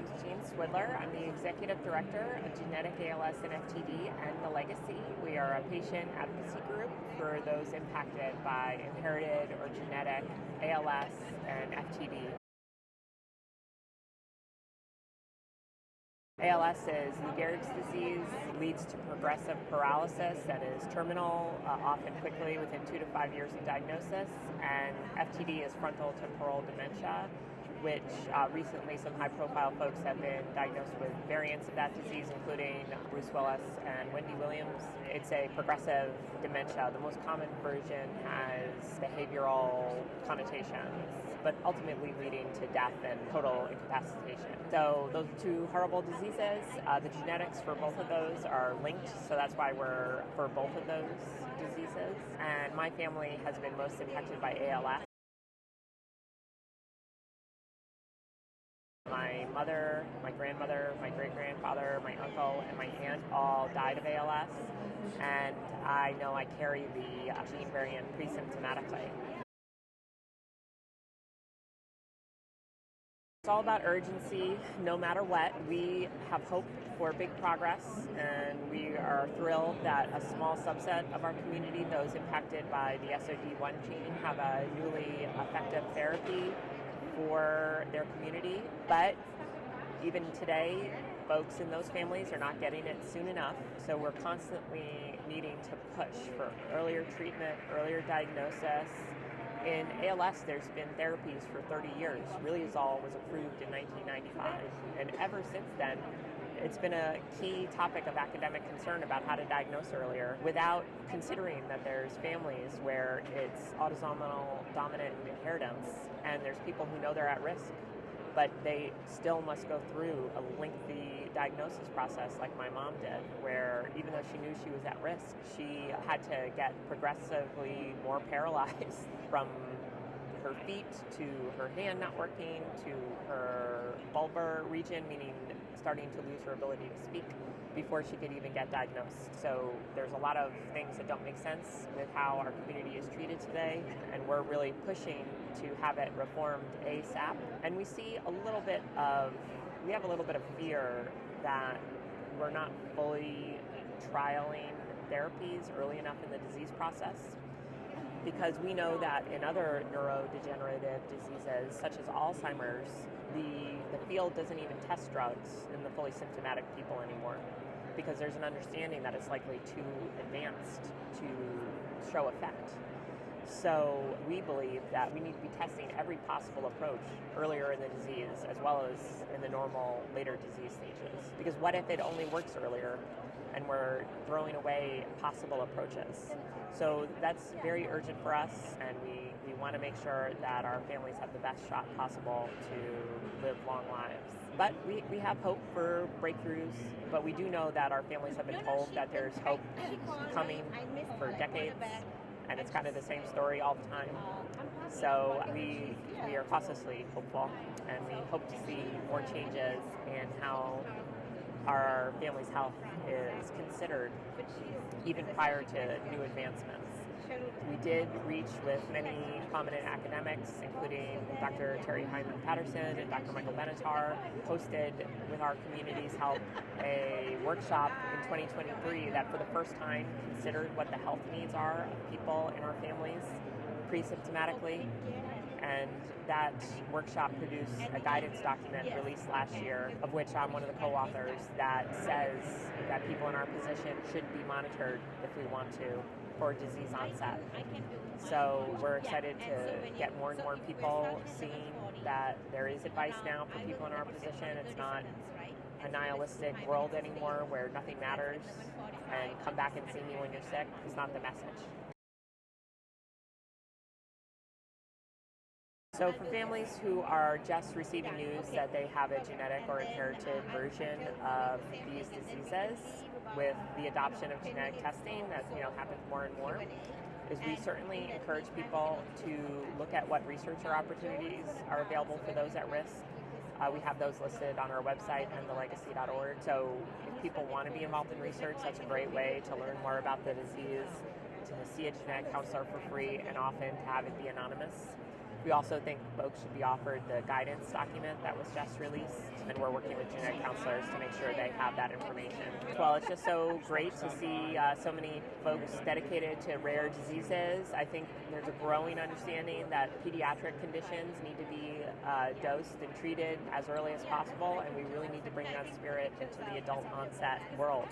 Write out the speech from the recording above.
name is Jean Swidler. I'm the Executive Director of Genetic ALS and FTD and The Legacy. We are a patient advocacy group for those impacted by inherited or genetic ALS and FTD. ALS is Lou Gehrig's disease, leads to progressive paralysis that is terminal, often quickly within 2 to 5 years of diagnosis, and FTD is frontal temporal dementia, which recently some high-profile folks have been diagnosed with variants of that disease, including Bruce Willis and Wendy Williams. It's a progressive dementia. The most common version has behavioral connotations, but ultimately leading to death and total incapacitation. So those are two horrible diseases. The genetics for both of those are linked, so that's why we're for both of those diseases. And my family has been most impacted by ALS. My mother, my grandmother, my great-grandfather, my uncle, and my aunt all died of ALS, and I know I carry the gene variant pre-symptomatically. It's all about urgency, no matter what. We have hope for big progress, and we are thrilled that a small subset of our community, those impacted by the SOD1 gene, have a newly effective therapy for their community. But even today, folks in those families are not getting it soon enough. So we're constantly needing to push for earlier treatment, earlier diagnosis. In ALS, there's been therapies for 30 years. Riluzole was approved in 1995. And ever since then, it's been a key topic of academic concern about how to diagnose earlier, without considering that there's families where it's autosomal dominant inheritance, and there's people who know they're at risk, but they still must go through a lengthy diagnosis process like my mom did, where even though she knew she was at risk, she had to get progressively more paralyzed from her feet to her hand not working to her bulbar region, meaning starting to lose her ability to speak, before she could even get diagnosed. So there's a lot of things that don't make sense with how our community is treated today, and we're really pushing to have it reformed ASAP. And we have a little bit of fear that we're not fully trialing therapies early enough in the disease process, because we know that in other neurodegenerative diseases, such as Alzheimer's, the field doesn't even test drugs in the fully symptomatic people anymore, because there's an understanding that it's likely too advanced to show effect. So we believe that we need to be testing every possible approach earlier in the disease, as well as in the normal later disease stages. Because what if it only works earlier and we're throwing away possible approaches? So that's very urgent for us, and we want to make sure that our families have the best shot possible to live long lives. But we have hope for breakthroughs, but we do know that our families have been told that there's hope coming for decades, and it's kind of the same story all the time. So we are cautiously hopeful, and we hope to see more changes in how our family's health is considered even prior to new advancements. We did reach with many prominent academics, including Dr. Terry Hyman Patterson and Dr. Michael Benatar, hosted with our community's help a workshop in 2023 that for the first time considered what the health needs are of people in our families pre-symptomatically. And that workshop produced a guidance document released last year, of which I'm one of the co-authors, that says that people in our position should be monitored if we want to for disease onset. So we're excited to get more and more people seeing that there is advice now for people in our position. It's not a nihilistic world anymore where nothing matters and come back and see me when you're sick. It's not the message. So for families who are just receiving news that they have a genetic or inherited version of these diseases, with the adoption of genetic testing that happens more and more, is we certainly encourage people to look at what research or opportunities are available for those at risk. We have those listed on our website, thelegacy.org. So if people want to be involved in research, that's a great way to learn more about the disease, to see a genetic counselor for free, and often to have it be anonymous. We also think folks should be offered the guidance document that was just released, and we're working with genetic counselors to make sure they have that information. Well, it's just so great to see so many folks dedicated to rare diseases. I think there's a growing understanding that pediatric conditions need to be dosed and treated as early as possible, and we really need to bring that spirit into the adult onset world.